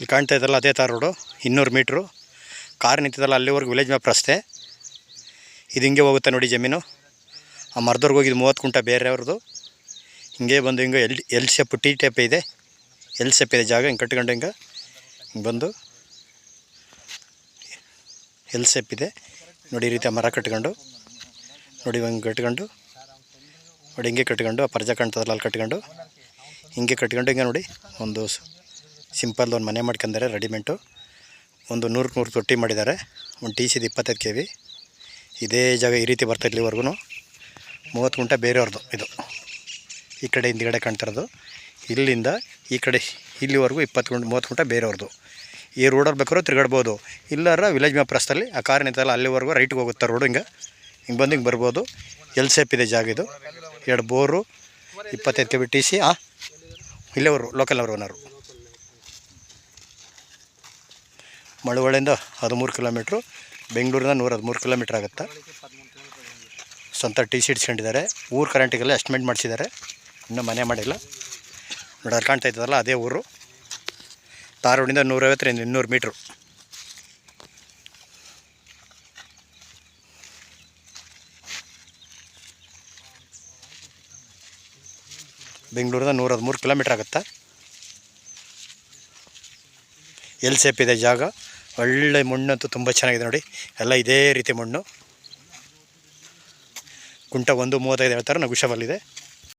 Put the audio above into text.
ಇಲ್ಲಿ ಕಾಣ್ತಾ ಇದ್ದಲ್ಲ ಅದೇ ತಾರ್ ರೋಡು 200 ಮೀಟ್ರು. ಕಾರ್ ನಿಂತಿದ್ದಲ್ಲ ಅಲ್ಲಿವರೆಗೂ ವಿಲೇಜ್ ಮ್ಯಾಪ್ ರಸ್ತೆ. ಇದು ಹಿಂಗೆ ಹೋಗುತ್ತೆ ನೋಡಿ ಜಮೀನು. ಆ ಮರದವ್ರಿಗೆ ಹೋಗಿದ್ದು 30 ಕುಂಟ ಬೇರೆಯವ್ರದ್ದು. ಹಿಂಗೆ ಬಂದು ಹಿಂಗೆ ಎಲ್ ಶೇಪ್ ಟಿ ಟೈಪ್ ಇದೆ, ಎಲ್ ಶೇಪ್ ಇದೆ ಜಾಗ. ಹಿಂಗೆ ಕಟ್ಕೊಂಡು ಹಿಂಗೆ ಬಂದು ಎಲ್ ಶೇಪ್ ಇದೆ ನೋಡಿ. ಈ ರೀತಿ ಮರ ಕಟ್ಕೊಂಡು ನೋಡಿ, ಹಿಂಗೆ ಕಟ್ಕೊಂಡು ನೋಡಿ, ಹಿಂಗೆ ಕಟ್ಕೊಂಡು ಆ ಪರ್ಜಾ ಕಾಣ್ತದಲ್ಲ ಅಲ್ಲಿ ಕಟ್ಕೊಂಡು ಹಿಂಗೆ ಕಟ್ಕೊಂಡು ಹಿಂಗೆ ನೋಡಿ. ಒಂದು ಸಿಂಪಲ್ ಒಂದು ಮನೆ ಮಾಡ್ಕೊಂಡಿದ್ದಾರೆ ರೆಡಿಮೇಟು. ಒಂದು 100 ತೊಟ್ಟಿ ಮಾಡಿದ್ದಾರೆ. ಒಂದು ಟಿ ಸಿದು 25 kV. ಇದೇ ಜಾಗ ಈ ರೀತಿ ಬರ್ತಾ ಇಲ್ಲಿವರೆಗೂ 30 ಕುಂಟ ಬೇರೆಯವ್ರದ್ದು. ಇದು ಈ ಕಡೆ ಹಿಂದ್ಗಡೆ ಕಾಣ್ತಿರೋದು. ಇಲ್ಲಿಂದ ಈ ಕಡೆ ಇಲ್ಲಿವರೆಗೂ 30 ಕುಂಟ ಬೇರೆಯವ್ರದ್ದು. ಈ ರೋಡಲ್ಲಿ ಬೇಕಾದ್ರೂ ತಿರುಗಾಡ್ಬೋದು. ಇಲ್ಲಾರ ವಿಲೇಜ್ ಮ್ಯಾಪ್ ರಸ್ತಲ್ಲಿ ಆ ಕಾರ್ ನಿಂತಲ್ಲ ಅಲ್ಲಿವರೆಗೂ ರೈಟ್ಗೆ ಹೋಗುತ್ತೆ ರೋಡು. ಹಿಂಗೆ ಬಂದು ಹಿಂಗೆ ಬರ್ಬೋದು. ಎಲ್ ಶೇಪ್ ಇದೆ ಜಾಗ ಇದು. 2 ಬೋರು, 25 kV ಟಿ ಸಿ. ಇಲ್ಲೇವರು ಲೋಕಲ್ ಓನರು. ಮಳವಳ್ಳಿಯಿಂದ 13 ಕಿಲೋಮೀಟ್ರು, ಬೆಂಗಳೂರಿಂದ 113 ಕಿಲೋಮೀಟ್ರ್ ಆಗುತ್ತೆ. ಸ್ವಂತ ಟಿ ಸಿ ಇಡ್ಸ್ಕೊಂಡಿದ್ದಾರೆ. ಊರು ಕರೆಂಟಿಗೆಲ್ಲ ಎಸ್ಟಿಮೇಟ್ ಮಾಡಿಸಿದ್ದಾರೆ, ಇನ್ನೂ ಮನೆ ಮಾಡಿಲ್ಲ ನೋಡಿ. ಅಲ್ಲಿ ಕಾಣ್ತಾ ಇದ್ದದಲ್ಲ ಅದೇ ಊರು. ತಾರ್ ರೋಡಿಂದ 150 200 ಮೀಟ್ರು. ಬೆಂಗಳೂರಿಂದ 113 ಕಿಲೋಮೀಟ್ರ್ ಆಗುತ್ತೆ. ಎಲ್ ಶೇಪ್ ಇದೆ ಜಾಗ. ಒಳ್ಳೆ ಮಣ್ಣಂತೂ ತುಂಬ ಚೆನ್ನಾಗಿದೆ ನೋಡಿ. ಎಲ್ಲ ಇದೇ ರೀತಿ ಮಣ್ಣು. ಕುಂಟ 1.35 ಹೇಳ್ತಾರೆ, ನಗುಷಬಲ್ಲಿದೆ.